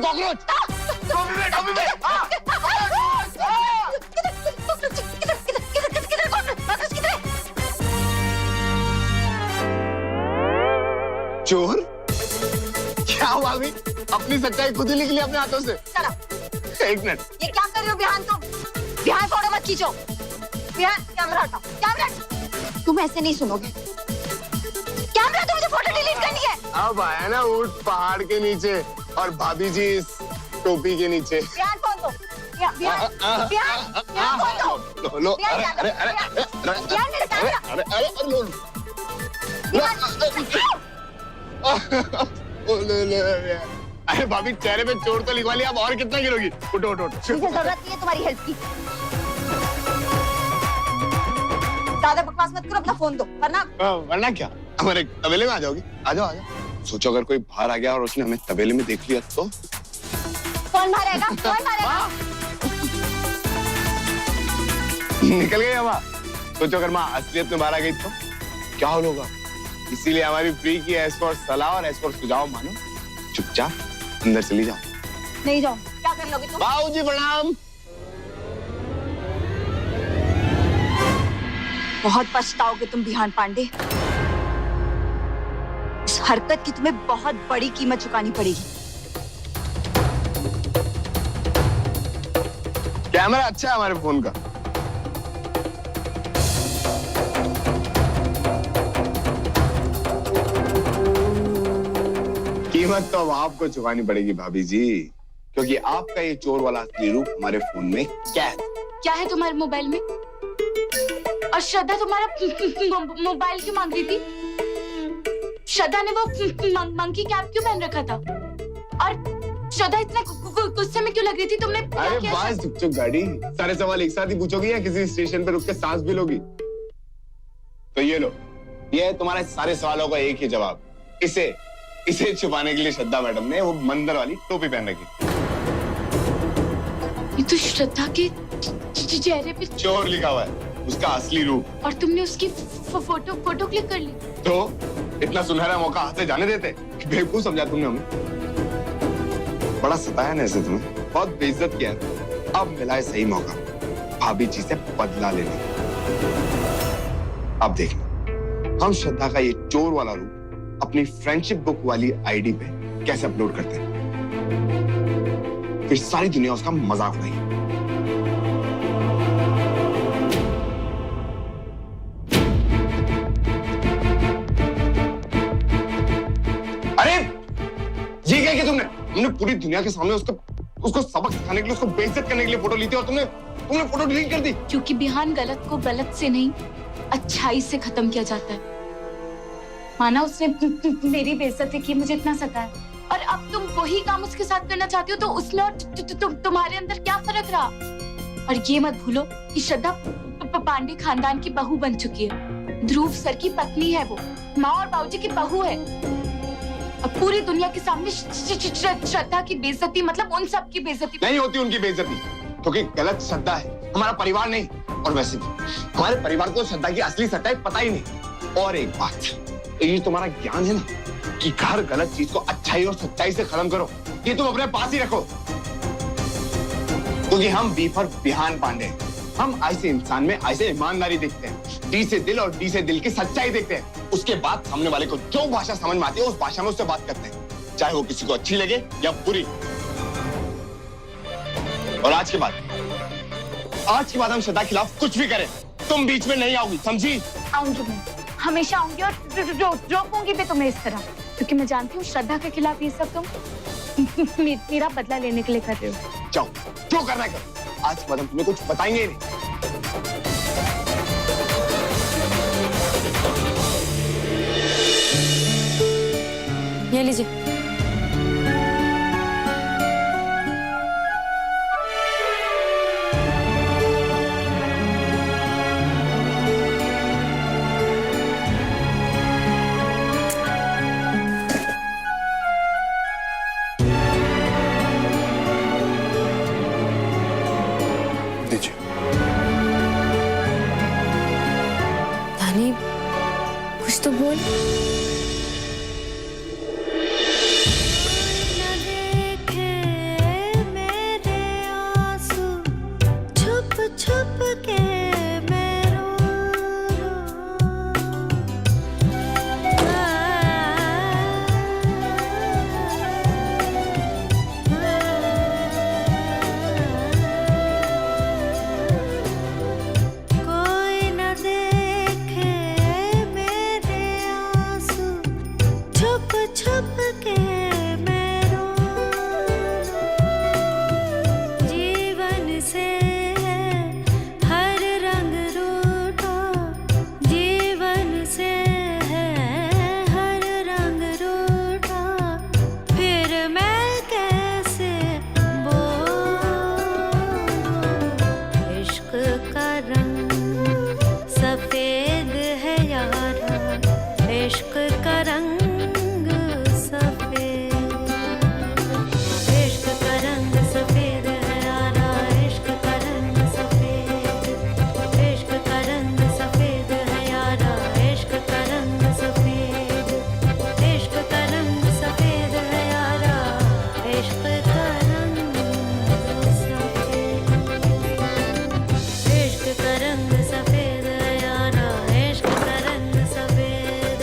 Cockroach. टोपी में, टोपी में। चोर? क्या हुआ अभी? अपनी सच्चाई खुद ही निकली अपने हाथों से। एक मिनट। ये क्या कर रहे हो बिहान? तुम बिहान फोटो मत खींचो। बिहान कैमरा हटाओ, कैमरा। तुम ऐसे नहीं सुनोगे। कैमरा, तो मुझे फोटो डिलीट करनी है। अब आया ना ऊंट पहाड़ के नीचे और भाभी जी इस टोपी के नीचे। बिहान फोन दो। बिहान फोन दो। लो, बिहान, अरे बिहान मेरा कैमरा। लो। बिहान, अरे भाभी चेहरे पे चोट तो लिखवा लिया, अब और कितना गिरोगी? उठो उठो उठो। मुझे जरूरत नहीं है तुम्हारी हेल्प की। ज्यादा बकवास मत करो, अपना फोन दो, वरना क्या हमारे तबेले में आ जाओगी? आ जाओ आ जाओ। सोचो अगर कोई बाहर आ गया और उसने हमें तबेले में देख लिया तो? कौन मारेगा? कौन मारेगा? निकल गई हवा। सोचो अगर माँ असलियत में बाहर आ गई तो क्या हाल होगा? इसीलिए हमारी फ्री की एज फॉर सलाह और एज फॉर सुझाव मानो चुपचाप अंदर चली जाओ। नहीं जाओ। क्या कर लोगे तुम? बाबूजी प्रणाम। बहुत पछताओगे तुम बिहान पांडे। इस हरकत की तुम्हें बहुत बड़ी कीमत चुकानी पड़ेगी। कैमरा अच्छा है हमारे फोन का। कीमत तो अब आपको चुकानी पड़ेगी भाभी जी, क्योंकि आपका ये चोर वाला असली रूप हमारे फोन में कैद। क्या है तुम्हारे मोबाइल में? और श्रद्धा तुम्हारा मोबाइल क्यों मांग रही थी? श्रद्धा ने वो मंकी कैप क्यों पहन रखा था? और श्रद्धा इतने गुस्से में क्यों लग रही थी? तुमने अरे बस चुप गाड़ी, सारे सवाल एक साथ ही पूछोगी या किसी स्टेशन पे रुक के सांस भी लोगी? तो ये लो, ये है तुम्हारे सारे सवालों का एक ही जवाब। इसे छुपाने के लिए श्रद्धा मैडम ने वो मंदिर वाली टोपी पहन रखी। ये तो श्रद्धा के चेहरे पे चोर लिखा हुआ है, उसका असली रूप। और तुमने उसकी फोटो क्लिक कर ली। तो इतना सुनहरा मौका हाथ से जाने देते? बेवकूफ समझा तुमने हमें। बड़ा सताया ना ऐसे तुम्हें, बहुत बेइज्जत किया। अब मिला है सही मौका भाभी जी से बदला लेने। अब देखना हम श्रद्धा का ये चोर वाला रूप अपनी फ्रेंडशिप बुक वाली आईडी पे कैसे अपलोड करते हैं, फिर सारी दुनिया उसका मजाक उड़ाएगी। अरे ये क्या किया तुमने पूरी दुनिया के सामने उसको सबक सिखाने के लिए, उसको बेइज्जत करने के लिए फोटो ली थी और तुमने फोटो डिलीट कर दी। क्योंकि बिहान गलत को गलत से नहीं अच्छाई से खत्म किया जाता है। माना उसने मेरी बेइज्जती की, मुझे इतना सताया, और अब तुम वही काम उसके साथ करना चाहती हो, तो उसमें और तुम्हारे अंदर क्या फर्क रहा? और ये मत भूलो कि श्रद्धा पांडे खानदान की बहू बन चुकी है। ध्रुव सर की पत्नी है वो, माँ और बाबूजी की बहू है। अब पूरी दुनिया के सामने श्रद्धा की बेइज्जती मतलब उन सब की बेइज्जती नहीं होती। उनकी बेइज्जती क्योंकि गलत श्रद्धा है, हमारा परिवार नहीं। और वैसे भी हमारे परिवार को श्रद्धा की असली सच्चाई पता ही नहीं। और एक बात, ये तुम्हारा ज्ञान है ना कि हर गलत चीज को अच्छाई और सच्चाई से खत्म करो, ये तुम अपने पास ही रखो। क्योंकि हम बी फॉर बिहान पांडे, हम ऐसे इंसान में ऐसे ईमानदारी देखते हैं, डी से दिल और डी से दिल की सच्चाई देखते हैं। उसके बाद सामने वाले को जो भाषा समझ में आती है उस भाषा में उससे बात करते हैं, चाहे वो किसी को अच्छी लगे या बुरी। और आज के बाद हम श्रद्धा के खिलाफ कुछ भी करें, तुम बीच में नहीं आओगी, समझी? आऊंगी मैं, हमेशा आऊंगी और रोकूंगी भी तुम्हें इस तरह, क्योंकि मैं जानती हूँ श्रद्धा के खिलाफ ये सब तुम मेरा बदला लेने के लिए कर रहे हो। जाओ, जो करना है करो। आज के बाद हम तुम्हें कुछ बताएंगे ही नहीं। ये लीजिए। धानी, कुछ तो बोल। न देखे इश्क का रंग सफेद, इश्क का रंग सफेद है यारा, इश्क का रंग सफेद, इश्क का रंग सफेद है यारा, इश्क का रंग सफेद, इश्क का रंग सफेद है यारा, इश्क का रंग सफेद, इश्क का रंग सफेद है यारा, इश्क का रंग सफेद,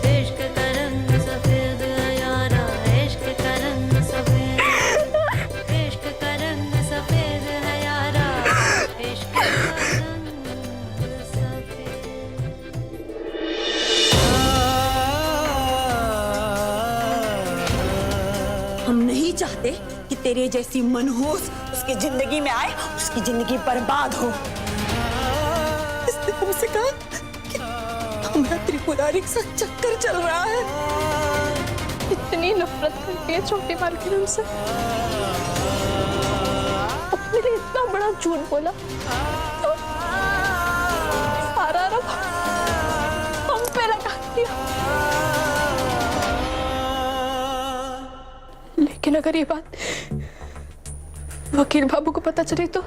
इश्क का रंग सफेद है यारा, इश्क का रंग सफेद, इश्क का रंग सफेद है यारा, इश्क का रंग सफेद। हम नहीं चाहते कि तेरे जैसी मनहूस उसकी जिंदगी में आए, उसकी जिंदगी बर्बाद हो। इसने हमसे कहा कि हमारा त्रिपुरारी का चक्कर चल रहा है। इतनी नफरत करती है छोटी मालकिन हमसे, अपने लिए इतना बड़ा झूठ बोला तो सारा रब हम पे लगा दिया। लेकिन अगर ये बात वकील बाबू को पता चले तो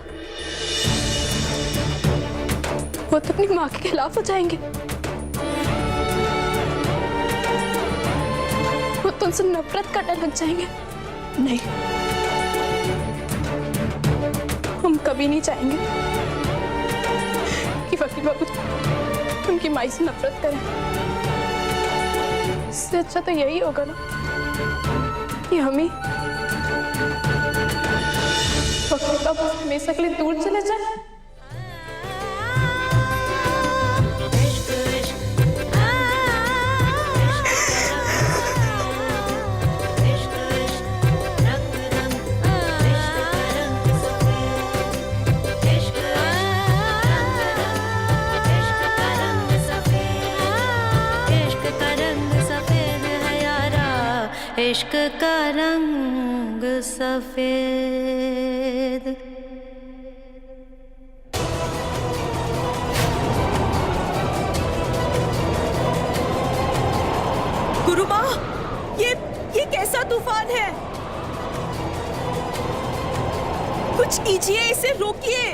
वो तो अपनी माँ के खिलाफ हो जाएंगे। वो तो उनसे नफरत करने लग जाएंगे। नहीं, हम कभी नहीं चाहेंगे कि वकील बाबू उनकी माई से नफरत करें। इससे अच्छा तो यही होगा ना कि हम ही वकील बाबू से हमेशा के लिए दूर चले जाए। इश्क का रंग सफेद। गुरु माँ, ये कैसा तूफान है? कुछ कीजिए, इसे रोकिए।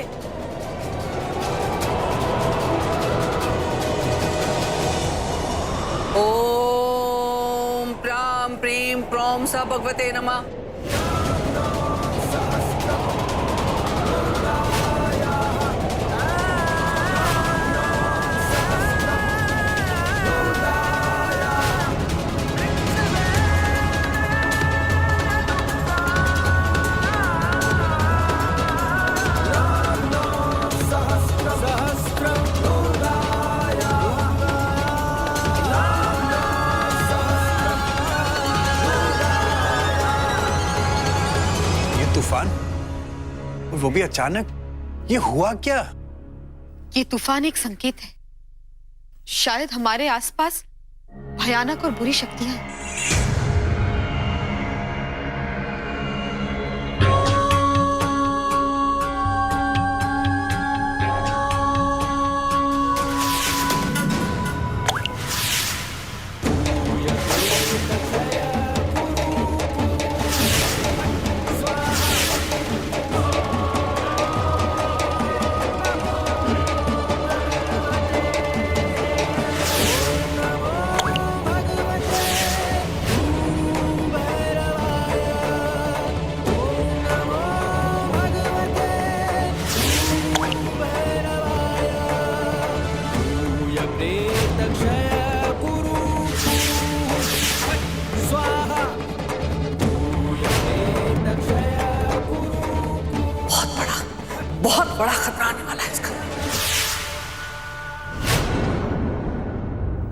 ओम प्राम प्रीम प्रोम स भगवते नमः। तूफान, वो भी अचानक, ये हुआ क्या? ये तूफान एक संकेत है। शायद हमारे आसपास भयानक और बुरी शक्तियां हैं। बहुत बड़ा खतरा आने वाला है इसका।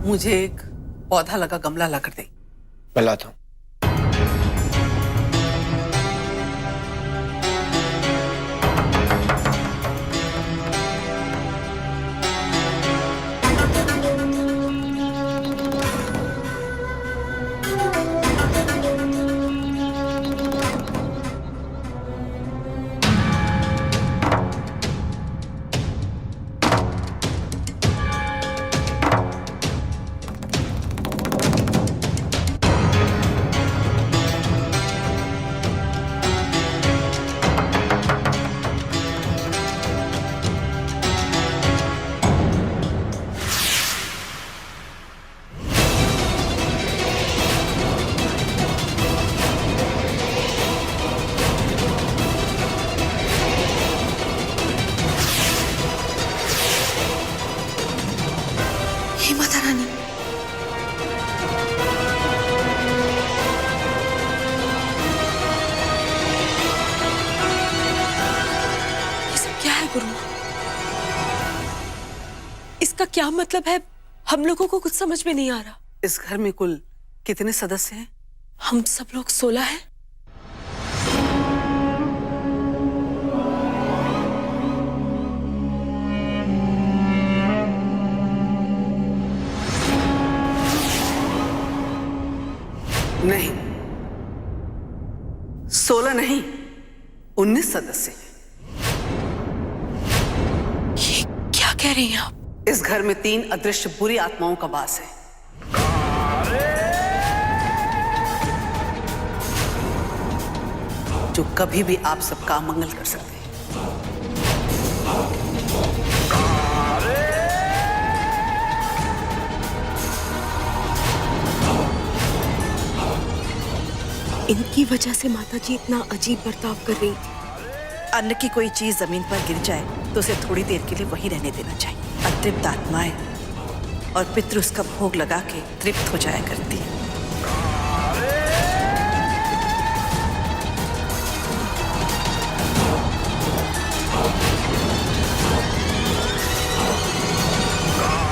मुझे एक पौधा लगा गमला ला कर दे। मैं लाता हूं। रानी, ये सब क्या है गुरु माँ? इसका क्या मतलब है? हम लोगों को कुछ समझ में नहीं आ रहा। इस घर में कुल कितने सदस्य हैं? हम सब लोग 16 हैं। नहीं, 16 नहीं, 19 सदस्य हैं। ये क्या कह रही हैं आप? इस घर में 3 अदृश्य बुरी आत्माओं का वास है। जो कभी भी आप सबका अमंगल कर सकते हैं। इनकी वजह से माता जी इतना अजीब बर्ताव कर रही थी। अन्न की कोई चीज जमीन पर गिर जाए तो उसे थोड़ी देर के लिए वहीं रहने देना चाहिए। अतृप्त आत्माएं और पितृ उसका भोग लगा के तृप्त हो जाया करती है।